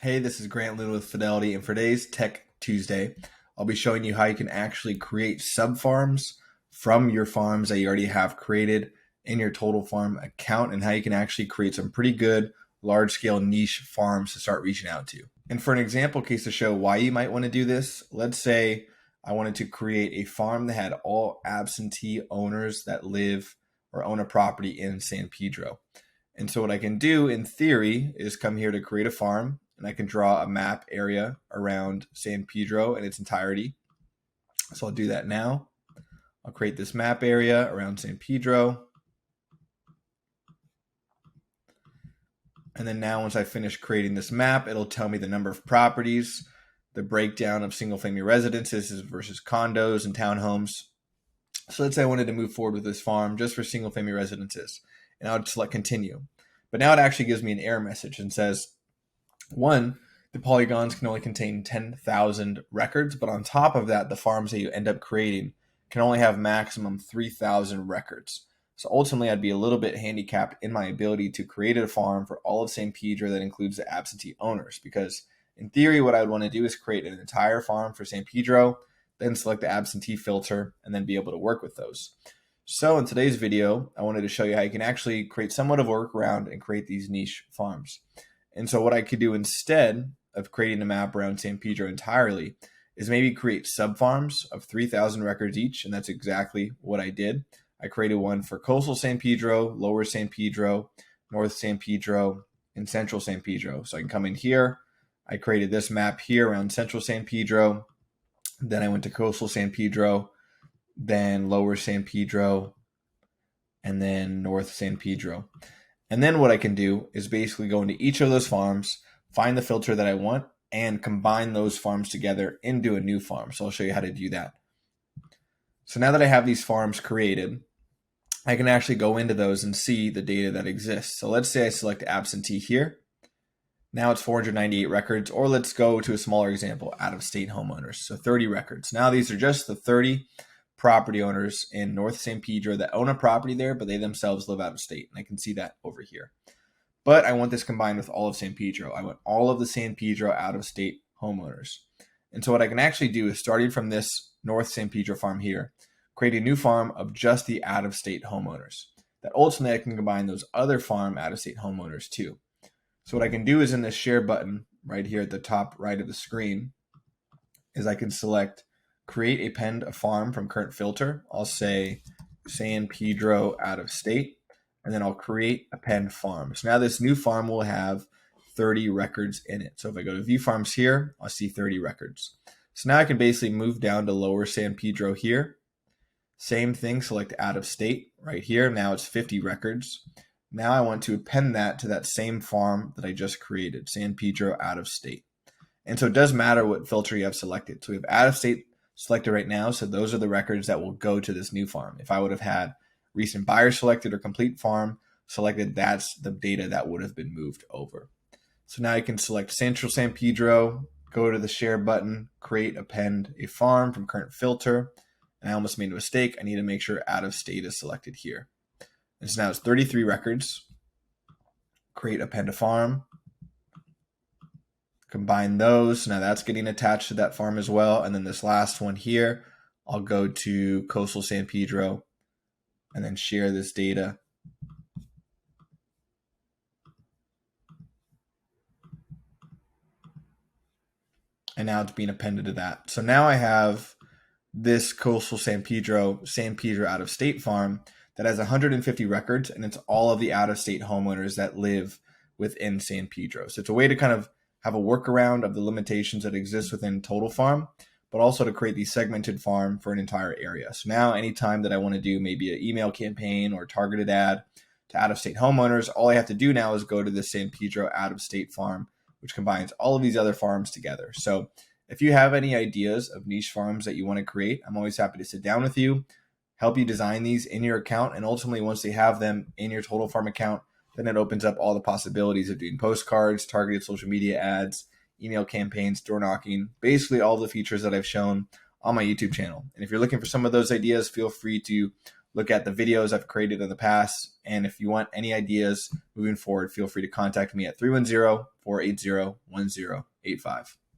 Hey, this is Grant Lynn with Fidelity, and for today's Tech Tuesday, I'll be showing you how you can actually create sub-farms from your farms that you already have created in your Total Farm account, and how you can actually create some pretty good large-scale niche farms to start reaching out to. And for an example case to show why you might want to do this, let's say I wanted to create a farm that had all absentee owners that live or own a property in San Pedro. And so what I can do in theory is come here to create a farm, and I can draw a map area around San Pedro in its entirety. So I'll do that now. I'll create this map area around San Pedro. And then now once I finish creating this map, it'll tell me the number of properties, the breakdown of single family residences versus condos and townhomes. So let's say I wanted to move forward with this farm just for single family residences, and I would select continue. But now it actually gives me an error message and says, one, the polygons can only contain 10,000 records, but on top of that, the farms that you end up creating can only have maximum 3,000 records. So ultimately, I'd be a little bit handicapped in my ability to create a farm for all of San Pedro that includes the absentee owners, because in theory, what I would want to do is create an entire farm for San Pedro, then select the absentee filter, and then be able to work with those. So in today's video, I wanted to show you how you can actually create somewhat of a workaround and create these niche farms. And so what I could do instead of creating a map around San Pedro entirely is maybe create sub-farms of 3,000 records each, and that's exactly what I did. I created one for coastal San Pedro, lower San Pedro, north San Pedro, and central San Pedro. So I can come in here. I created this map here around central San Pedro. Then I went to coastal San Pedro, then lower San Pedro, and then north San Pedro. And then what I can do is basically go into each of those farms, find the filter that I want, and combine those farms together into a new farm. So I'll show you how to do that. So now that I have these farms created, I can actually go into those and see the data that exists. So let's say I select absentee here. Now it's 498 records, or let's go to a smaller example, out-of-state homeowners. So 30 records. Now these are just the 30 property owners in North San Pedro that own a property there, but they themselves live out of state. And I can see that over here. But I want this combined with all of San Pedro. I want all of the San Pedro out-of-state homeowners. And so what I can actually do is, starting from this North San Pedro farm here, create a new farm of just the out-of-state homeowners. That ultimately I can combine those other farm out-of-state homeowners too. So what I can do is, in this share button right here at the top right of the screen, is I can select create append a farm from current filter. I'll say San Pedro out of state, and then I'll create append farm. So now this new farm will have 30 records in it. So if I go to view farms here, I'll see 30 records. So now I can basically move down to lower San Pedro here. Same thing, select out of state right here. Now it's 50 records. Now I want to append that to that same farm that I just created, San Pedro out of state. And so it does matter what filter you have selected. So we have out of state selected right now, so those are the records that will go to this new farm. If I would have had recent buyer selected or complete farm selected, that's the data that would have been moved over. So now I can select Central San Pedro, go to the share button, create append a farm from current filter. And I almost made a mistake. I need to make sure out of state is selected here. And so now it's 33 records. Create append a farm. Combine those. Now that's getting attached to that farm as well. And then this last one here, I'll go to coastal San Pedro and then share this data. And now it's being appended to that. So now I have this coastal San Pedro out of state farm that has 150 records, and it's all of the out of state homeowners that live within San Pedro. So it's a way to kind of have a workaround of the limitations that exist within Total Farm, but also to create the segmented farm for an entire area. So now anytime that I want to do maybe an email campaign or targeted ad to out of state homeowners, all I have to do now is go to the San Pedro out of state farm, which combines all of these other farms together. So if you have any ideas of niche farms that you want to create, I'm always happy to sit down with you, help you design these in your account. And ultimately, once they have them in your Total Farm account, then it opens up all the possibilities of doing postcards, targeted social media ads, email campaigns, door knocking, basically all the features that I've shown on my YouTube channel. And if you're looking for some of those ideas, feel free to look at the videos I've created in the past. And if you want any ideas moving forward, feel free to contact me at 310-480-1085.